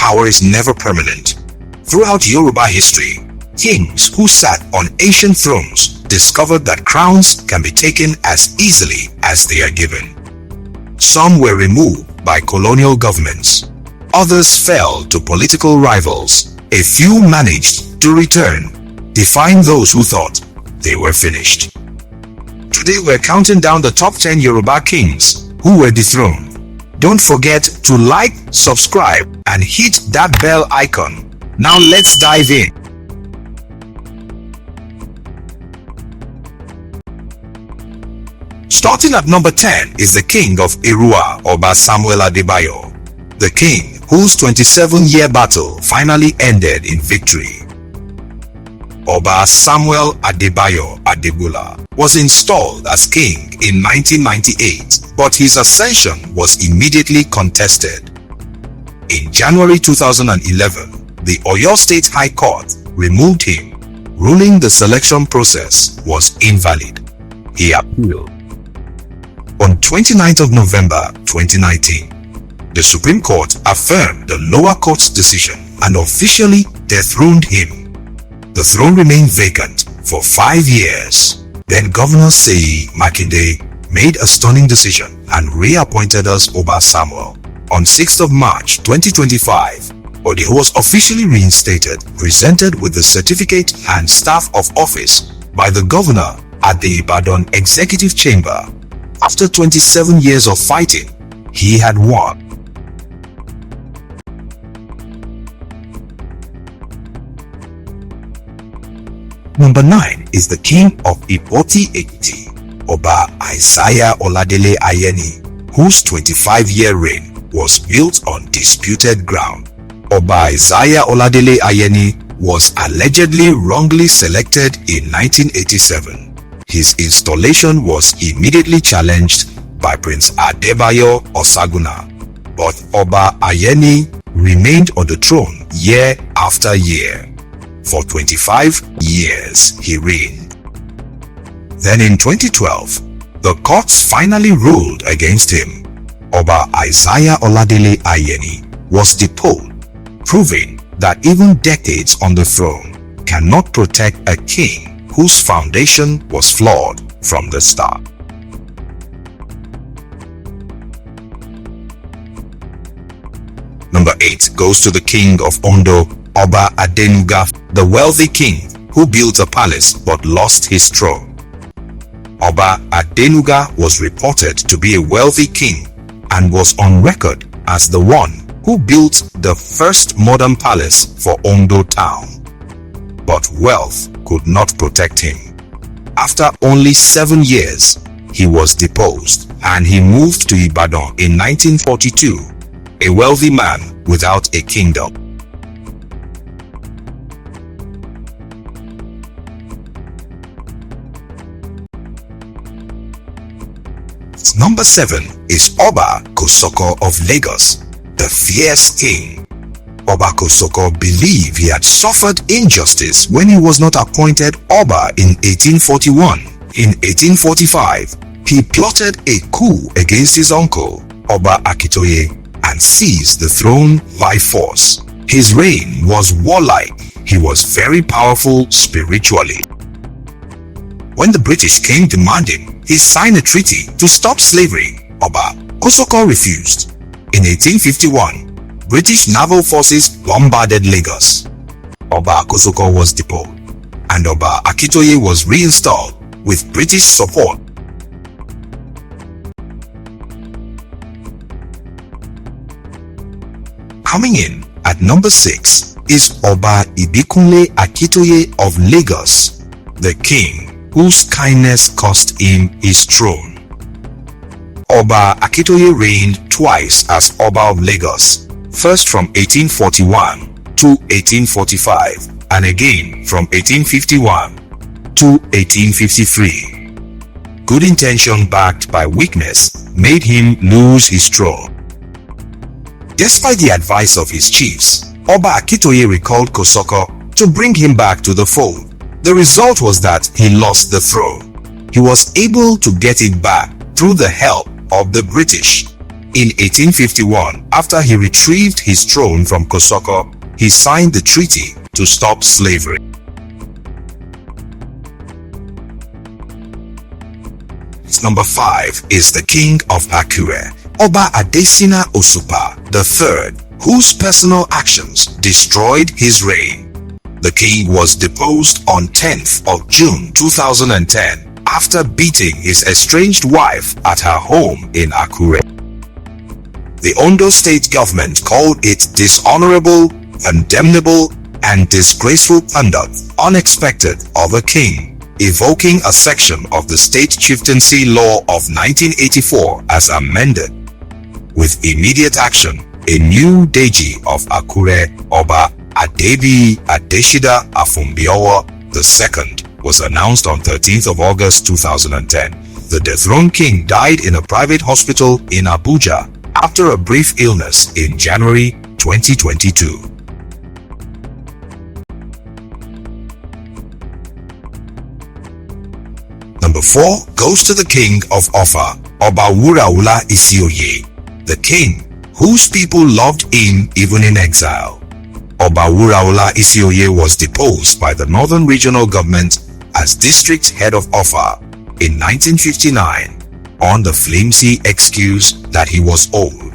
power is never permanent. Throughout Yoruba history, kings who sat on ancient thrones discovered that crowns can be taken as easily as they are given. Some were removed by colonial governments. Others fell to political rivals. A few managed to return, defying those who thought they were finished. Today we're counting down the top 10 Yoruba kings who were dethroned. Don't forget to like, subscribe, and hit that bell icon. Now let's dive in. Starting at number 10 is the king of Erua, Oba Samuel Adebayo, the king whose 27-year battle finally ended in victory. Oba Samuel Adebayo Ademola was installed as king in 1998, but his ascension was immediately contested. In January 2011, the Oyo State High Court removed him, ruling the selection process was invalid. He appealed. On 29th of November 2019, the Supreme Court affirmed the lower court's decision and officially dethroned him. The throne remained vacant for 5 years. Then Governor Seyi Makinde made a stunning decision and reappointed us Oba Samuel. On 6th of March 2025, Ode was officially reinstated, presented with the certificate and staff of office by the governor at the Ibadan Executive Chamber. After 27 years of fighting, he had won. Number 9 is the king of Ipote Ekiti, Oba Isaiah Oladele Ayeni, whose 25-year reign was built on disputed ground. Oba Isaiah Oladele Ayeni was allegedly wrongly selected in 1987. His installation was immediately challenged by Prince Adebayo Osaguna, but Oba Ayeni remained on the throne year after year. For 25 years he reigned. Then in 2012, the courts finally ruled against him. Oba Isaiah Oladele Ayeni was deposed, proving that even decades on the throne cannot protect a king whose foundation was flawed from the start. Number 8 goes to the king of Ondo, Oba Adenuga, the wealthy king who built a palace but lost his throne. Oba Adenuga was reported to be a wealthy king and was on record as the one who built the first modern palace for Ondo town. But wealth could not protect him. After only 7 years, he was deposed and he moved to Ibadan in 1942, a wealthy man without a kingdom. Number 7 is Oba Kosoko of Lagos, the fierce king. Oba Kosoko believed he had suffered injustice when he was not appointed Oba in 1841. In 1845, he plotted a coup against his uncle, Oba Akintoye, and seized the throne by force. His reign was warlike. He was very powerful spiritually. When the British came demanding he sign a treaty to stop slavery, Oba Kosoko refused. In 1851, British naval forces bombarded Lagos. Oba Kosoko was deposed, and Oba Akintoye was reinstalled with British support. Coming in at number 6 is Oba Ibikunle Akintoye of Lagos, the king whose kindness cost him his throne. Oba Akintoye reigned twice as Oba of Lagos, first from 1841 to 1845 and again from 1851 to 1853. Good intention backed by weakness made him lose his throne. Despite the advice of his chiefs, Oba Akintoye recalled Kosoko to bring him back to the fold. The result was that he lost the throne. He was able to get it back through the help of the British. In 1851, after he retrieved his throne from Kosoko, he signed the treaty to stop slavery. Number 5 is the King of Akure, Oba Adesida Osupa III, whose personal actions destroyed his reign. The king was deposed on 10th of June 2010 after beating his estranged wife at her home in Akure. The Ondo state government called it dishonorable, condemnable, and disgraceful conduct unexpected of a king, evoking a section of the State Chieftaincy Law of 1984 as amended. With immediate action, a new Deji of Akure, Oba Adesida Osupa II, was announced on 13th of August 2010. The dethroned king died in a private hospital in Abuja after a brief illness in January 2022. Number 4 goes to the king of Offa, Oba Wuraola Isioye, the king whose people loved him even in exile. Oba Wuraola Isioye was deposed by the Northern Regional Government as district head of Offa in 1959 on the flimsy excuse that he was old.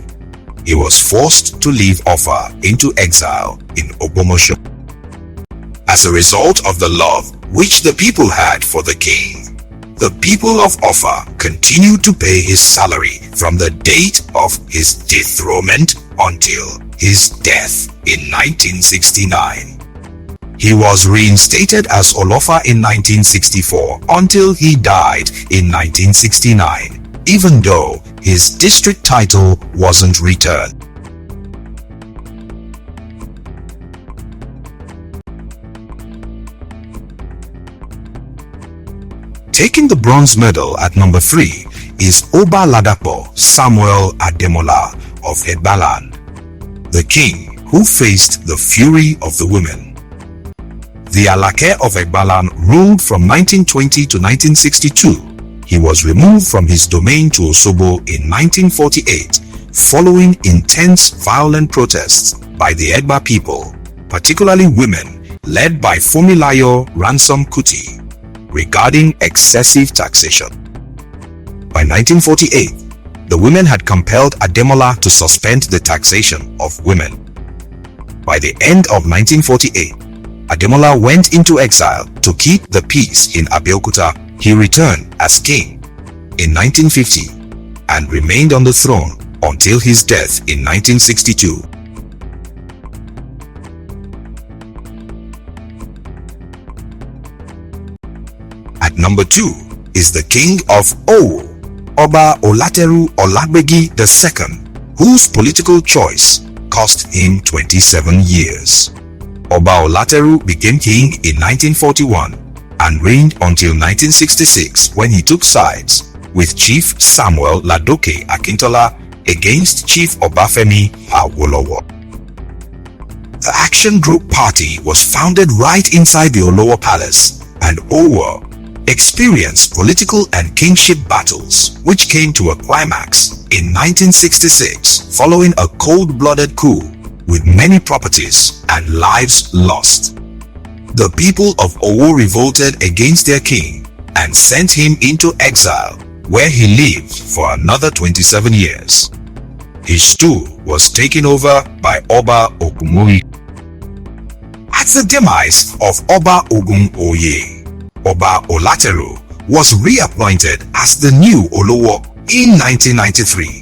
He was forced to leave Offa into exile in Ogbomoso. As a result of the love which the people had for the king, the people of Offa continued to pay his salary from the date of his dethronement until his death in 1969. He was reinstated as Olofa in 1964 until he died in 1969, even though his district title wasn't returned. Taking the bronze medal at number 3 is Oba Ladapo Samuel Ademola of Egbaland, the king who faced the fury of the women. The Alake of Egbaland ruled from 1920 to 1962. He was removed from his domain to Osogbo in 1948 following intense violent protests by the Egba people, particularly women, led by Funmilayo Ransom Kuti, regarding excessive taxation. By 1948, the women had compelled Ademola to suspend the taxation of women. By the end of 1948, Ademola went into exile to keep the peace in Abeokuta. He returned as king in 1950 and remained on the throne until his death in 1962. At number 2 is the king of Owo, Oba Olateru Olagbegi II, whose political choice cost him 27 years. Oba Olateru became king in 1941 and reigned until 1966 when he took sides with Chief Samuel Ladoke Akintola against Chief Obafemi Awolowo. The Action Group Party was founded right inside the Olowo Palace, and Owo experienced political and kingship battles which came to a climax in 1966 following a cold-blooded coup with many properties and lives lost. The people of Owo revolted against their king and sent him into exile, where he lived for another 27 years. His stool was taken over by Oba Ogunmoyi. At the demise of Oba Ogunoye, Oba Olateru was reappointed as the new Olowo in 1993.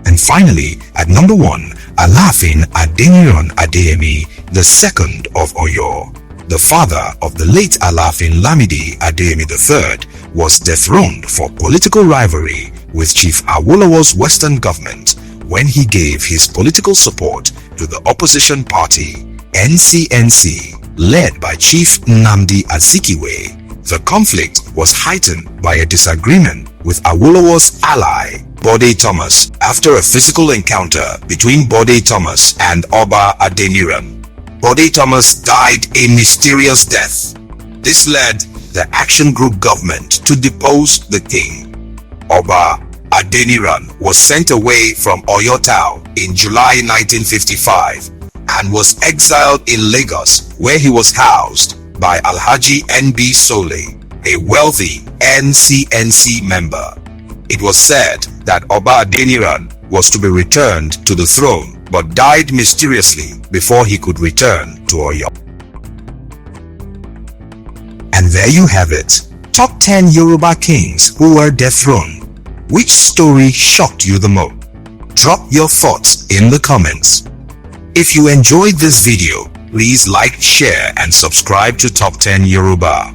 And finally, at number 1, Alaafin Adeniran Adeyemi, the second of Oyo, the father of the late Alaafin Lamidi Adeyemi III, was dethroned for political rivalry with Chief Awolowo's Western government when he gave his political support to the opposition party NCNC, led by Chief Nnamdi Azikiwe. The conflict was heightened by a disagreement with Awolowo's ally, Bode Thomas, after a physical encounter between Bode Thomas and Oba Adeniran. Bode Thomas died a mysterious death. This led the Action Group government to depose the king. Oba Adeniran was sent away from Oyo town in July 1955 and was exiled in Lagos, where he was housed by Alhaji N.B. Sole, a wealthy NCNC member. It was said that Oba Adeniran was to be returned to the throne but died mysteriously before he could return to Oyo. And there you have it. Top 10 Yoruba kings who were dethroned. Which story shocked you the most? Drop your thoughts in the comments. If you enjoyed this video, please like, share and subscribe to Top 10 Yoruba.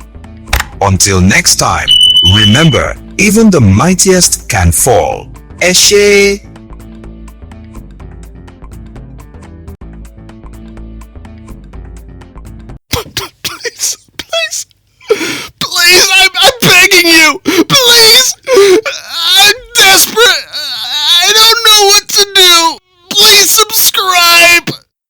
Until next time, remember, even the mightiest can fall. Ẹ ṣé.